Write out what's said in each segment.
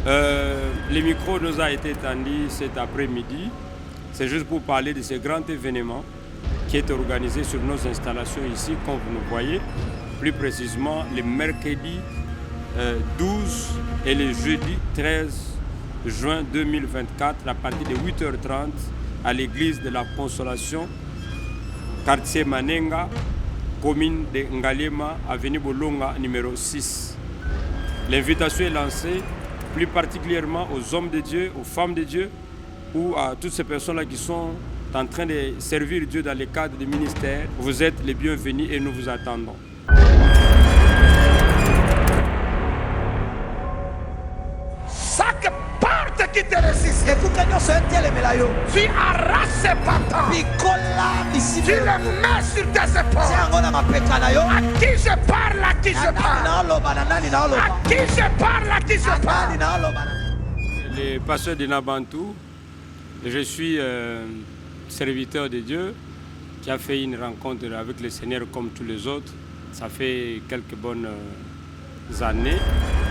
Le micro nous a été tendu cet après-midi. C'est juste pour parler de ce grand événement qui est organisé sur nos installations ici, comme vous nous voyez. Plus précisément, le mercredi 12 et le jeudi 13 juin 2024, à partir de 8h30, à l'église de la Consolation, quartier Manenga, commune de Ngalema, avenue Bolonga, numéro 6. L'invitation est lancée plus particulièrement aux hommes de Dieu, aux femmes de Dieu, ou à toutes ces personnes-là qui sont en train de servir Dieu dans le cadre du ministère. Vous êtes les bienvenus et nous vous attendons. Chaque porte qui te résiste, tu arraches ses patins, tu les mets sur tes épaules. À qui je parle, à qui je parle, à qui je parle, à qui je parle. Le pasteur de Nabantou, je suis serviteur de Dieu qui a fait une rencontre avec le Seigneur comme tous les autres. Ça fait quelques bonnes années.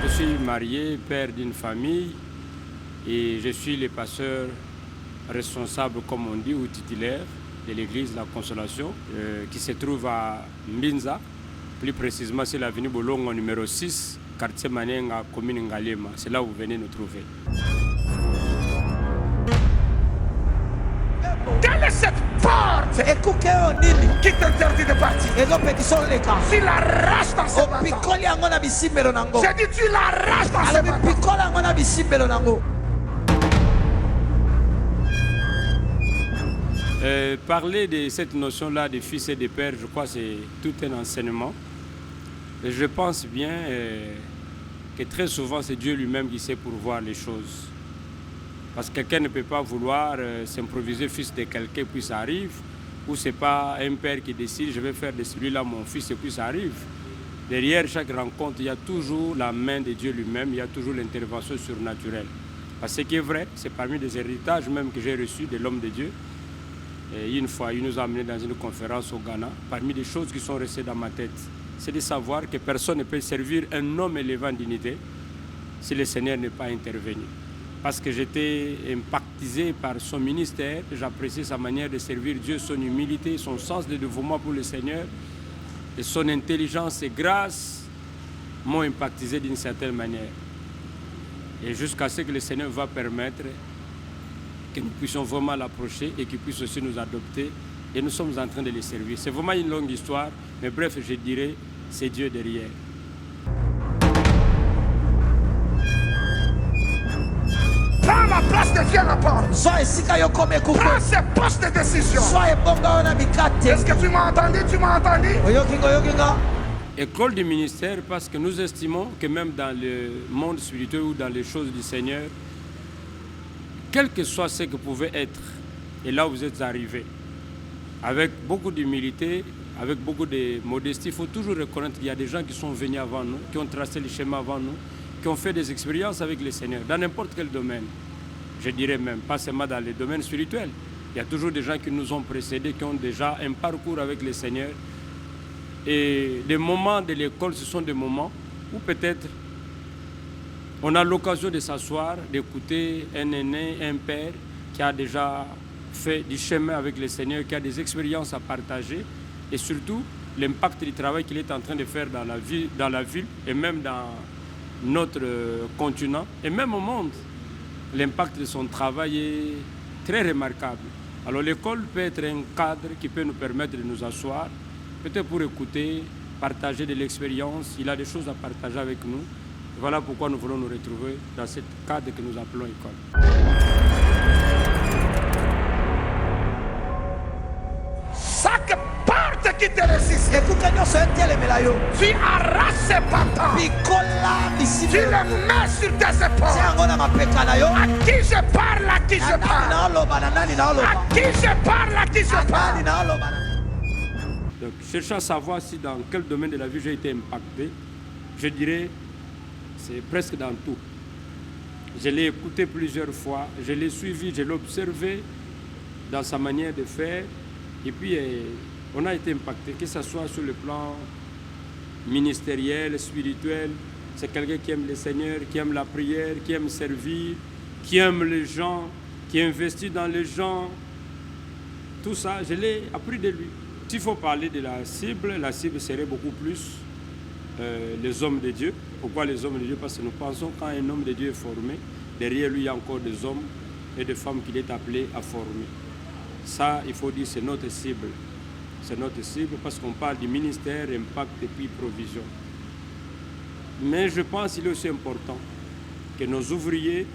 Je suis marié, père d'une famille et je suis le pasteur responsable, comme on dit, ou titulaire de l'église La Consolation qui se trouve à Mbinza, plus précisément c'est l'avenue Bolongo numéro 6, quartier Manenga, commune Ngalema. C'est là où vous venez nous trouver. Quelle est cette porte qui t'interdit de partir? Tu l'arraches dans ses bâtons. J'ai dit tu l'arraches dans ses bâtons. Parler de cette notion-là de fils et de père, je crois que c'est tout un enseignement. Et je pense bien que très souvent c'est Dieu lui-même qui sait pourvoir les choses. Parce que quelqu'un ne peut pas vouloir s'improviser fils de quelqu'un puis ça arrive. Ou ce n'est pas un père qui décide je vais faire de celui-là mon fils et puis ça arrive. Derrière chaque rencontre, il y a toujours la main de Dieu lui-même, il y a toujours l'intervention surnaturelle. Parce que ce qui est vrai, c'est parmi des héritages même que j'ai reçus de l'homme de Dieu. Et une fois, il nous a amenés dans une conférence au Ghana. Parmi les choses qui sont restées dans ma tête, c'est de savoir que personne ne peut servir un homme élevant en dignité si le Seigneur n'est pas intervenu. Parce que j'étais impactisé par son ministère, j'appréciais sa manière de servir Dieu, son humilité, son sens de dévouement pour le Seigneur, et son intelligence et grâce m'ont impactisé d'une certaine manière. Et jusqu'à ce que le Seigneur va permettre que nous puissions vraiment l'approcher et qu'il puisse aussi nous adopter, et nous sommes en train de le servir. C'est vraiment une longue histoire, mais bref, je dirais, c'est Dieu derrière. Prends la place de Dieu à la porte. Prends ses postes de décision. Est-ce que tu m'as entendu? Tu m'as entendu? École du ministère, parce que nous estimons que même dans le monde spirituel ou dans les choses du Seigneur, quel que soit ce que pouvait être, et là où vous êtes arrivés, avec beaucoup d'humilité, avec beaucoup de modestie, il faut toujours reconnaître qu'il y a des gens qui sont venus avant nous, qui ont tracé le schéma avant nous, qui ont fait des expériences avec le Seigneur, dans n'importe quel domaine. Je dirais même, pas seulement dans les domaines spirituels. Il y a toujours des gens qui nous ont précédés, qui ont déjà un parcours avec le Seigneur. Et des moments de l'école, ce sont des moments où peut-être on a l'occasion de s'asseoir, d'écouter un aîné, un père qui a déjà fait du chemin avec le Seigneur, qui a des expériences à partager et surtout l'impact du travail qu'il est en train de faire dans la ville et même dans notre continent et même au monde. L'impact de son travail est très remarquable. Alors l'école peut être un cadre qui peut nous permettre de nous asseoir, peut-être pour écouter, partager de l'expérience. Il a des choses à partager avec nous. Voilà pourquoi nous voulons nous retrouver dans ce cadre que nous appelons école. Chaque porte qui te résiste, tu arraches ses patins, tu les mets sur tes épaules. À qui je parle, à qui je parle, à qui je parle, à qui je parle. Donc, cherchant à savoir si dans quel domaine de la vie j'ai été impacté, je dirais c'est presque dans tout. Je l'ai écouté plusieurs fois, je l'ai suivi, je l'ai observé dans sa manière de faire. Et puis, on a été impacté, que ce soit sur le plan ministériel, spirituel, C'est quelqu'un qui aime le Seigneur, qui aime la prière, qui aime servir, qui aime les gens, qui investit dans les gens. Tout ça, je l'ai appris de lui. S'il faut parler de la cible serait beaucoup plus les hommes de Dieu. Pourquoi les hommes de Dieu? Parce que nous pensons quand un homme de Dieu est formé, derrière lui il y a encore des hommes et des femmes qu'il est appelé à former. Ça, il faut dire, c'est notre cible. C'est notre cible parce qu'on parle du ministère, impact et puis provision. Mais je pense qu'il est aussi important que nos ouvriers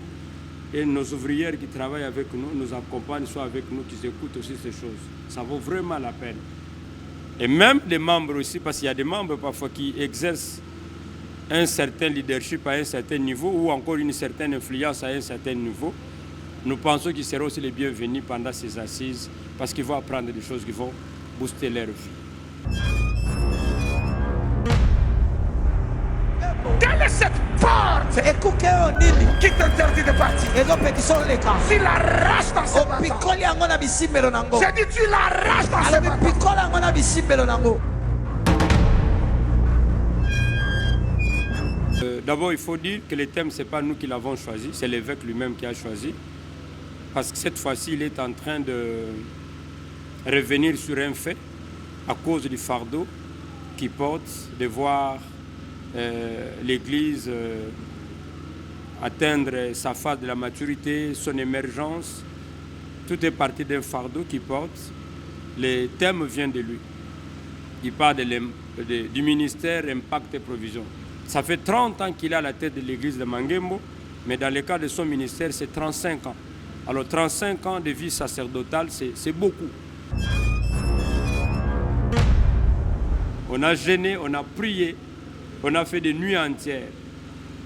et nos ouvrières qui travaillent avec nous, nous accompagnent, soient avec nous, qu'ils écoutent aussi ces choses. Ça vaut vraiment la peine. Et même les membres aussi, parce qu'il y a des membres parfois qui exercent un certain leadership à un certain niveau ou encore une certaine influence à un certain niveau. Nous pensons qu'ils seront aussi les bienvenus pendant ces assises parce qu'ils vont apprendre des choses qui vont booster leur vie. Quelle est cette porte qui t'interdit de partir? Tu l'arraches dans ce matin. J'ai dit tu l'arraches dans ce matin. D'abord, il faut dire que le thème, ce n'est pas nous qui l'avons choisi, c'est l'évêque lui-même qui a choisi. Parce que cette fois-ci, il est en train de revenir sur un fait à cause du fardeau qu'il porte de voir l'Église atteindre sa phase de la maturité, son émergence. Tout est parti d'un fardeau qu'il porte. Le thème vient de lui. Il parle du ministère Impact et Provision. Ça fait 30 ans qu'il est à la tête de l'église de Mangembo, mais dans le cas de son ministère, c'est 35 ans. Alors 35 ans de vie sacerdotale, c'est beaucoup. On a jeûné, on a prié, on a fait des nuits entières.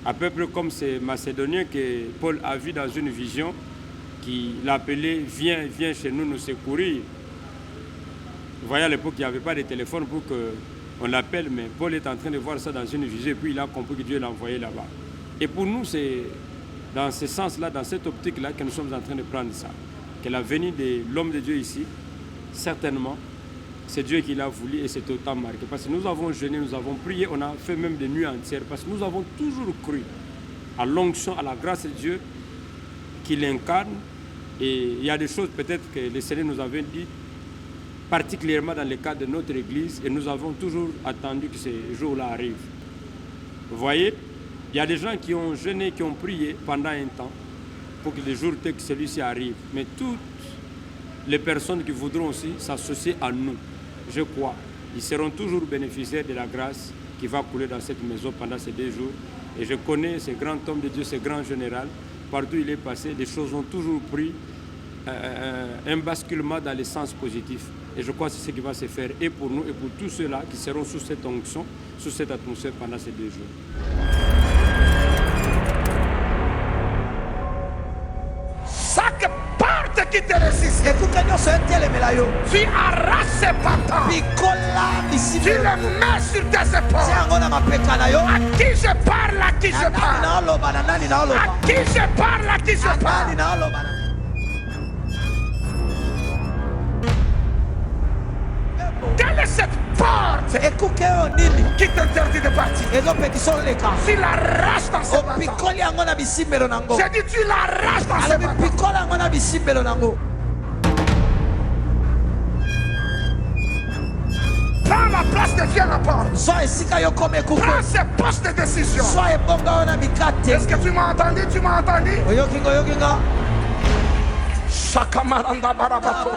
À peu près comme ces Macédoniens que Paul a vu dans une vision, qui l'appelait « Viens, viens chez nous secourir ». Vous voyez, à l'époque, il n'y avait pas de téléphone pour qu'on l'appelle, mais Paul est en train de voir ça dans une vision, et puis il a compris que Dieu l'a envoyé là-bas. Et pour nous, c'est dans ce sens-là, dans cette optique-là, que nous sommes en train de prendre ça. Que la venue de l'homme de Dieu ici, certainement, c'est Dieu qui l'a voulu et c'est autant marqué. Parce que nous avons jeûné, nous avons prié, on a fait même des nuits entières, parce que nous avons toujours cru à l'onction, à la grâce de Dieu qu'il incarne. Et il y a des choses peut-être que le Seigneur nous avait dit, particulièrement dans le cadre de notre Église, et nous avons toujours attendu que ces jours-là arrivent. Vous voyez, il y a des gens qui ont jeûné, qui ont prié pendant un temps, pour que le jour tel que celui-ci arrive. Mais toutes les personnes qui voudront aussi s'associer à nous, je crois, ils seront toujours bénéficiaires de la grâce qui va couler dans cette maison pendant ces 2 jours. Et je connais ce grand homme de Dieu, ce grand général, partout où il est passé, des choses ont toujours pris un basculement dans le sens positif. Et je crois que c'est ce qui va se faire et pour nous et pour tous ceux-là qui seront sous cette onction, sous cette atmosphère pendant ces 2 jours. Chaque porte qui te résiste, tu arraches ses patins, tu les mets sur tes épaules. À qui je parle, à qui je parle, à qui je parle, à qui je parle. Quelle est cette porte qui t'interdit de partir? Tu l'arraches dans ce matin. J'ai dit tu l'arraches dans ce matin. Prends la place de Dieu à la porte. Prends ses postes de décision. Est-ce que tu m'as entendu? Tu m'as entendu? Shakamaranda Barabato.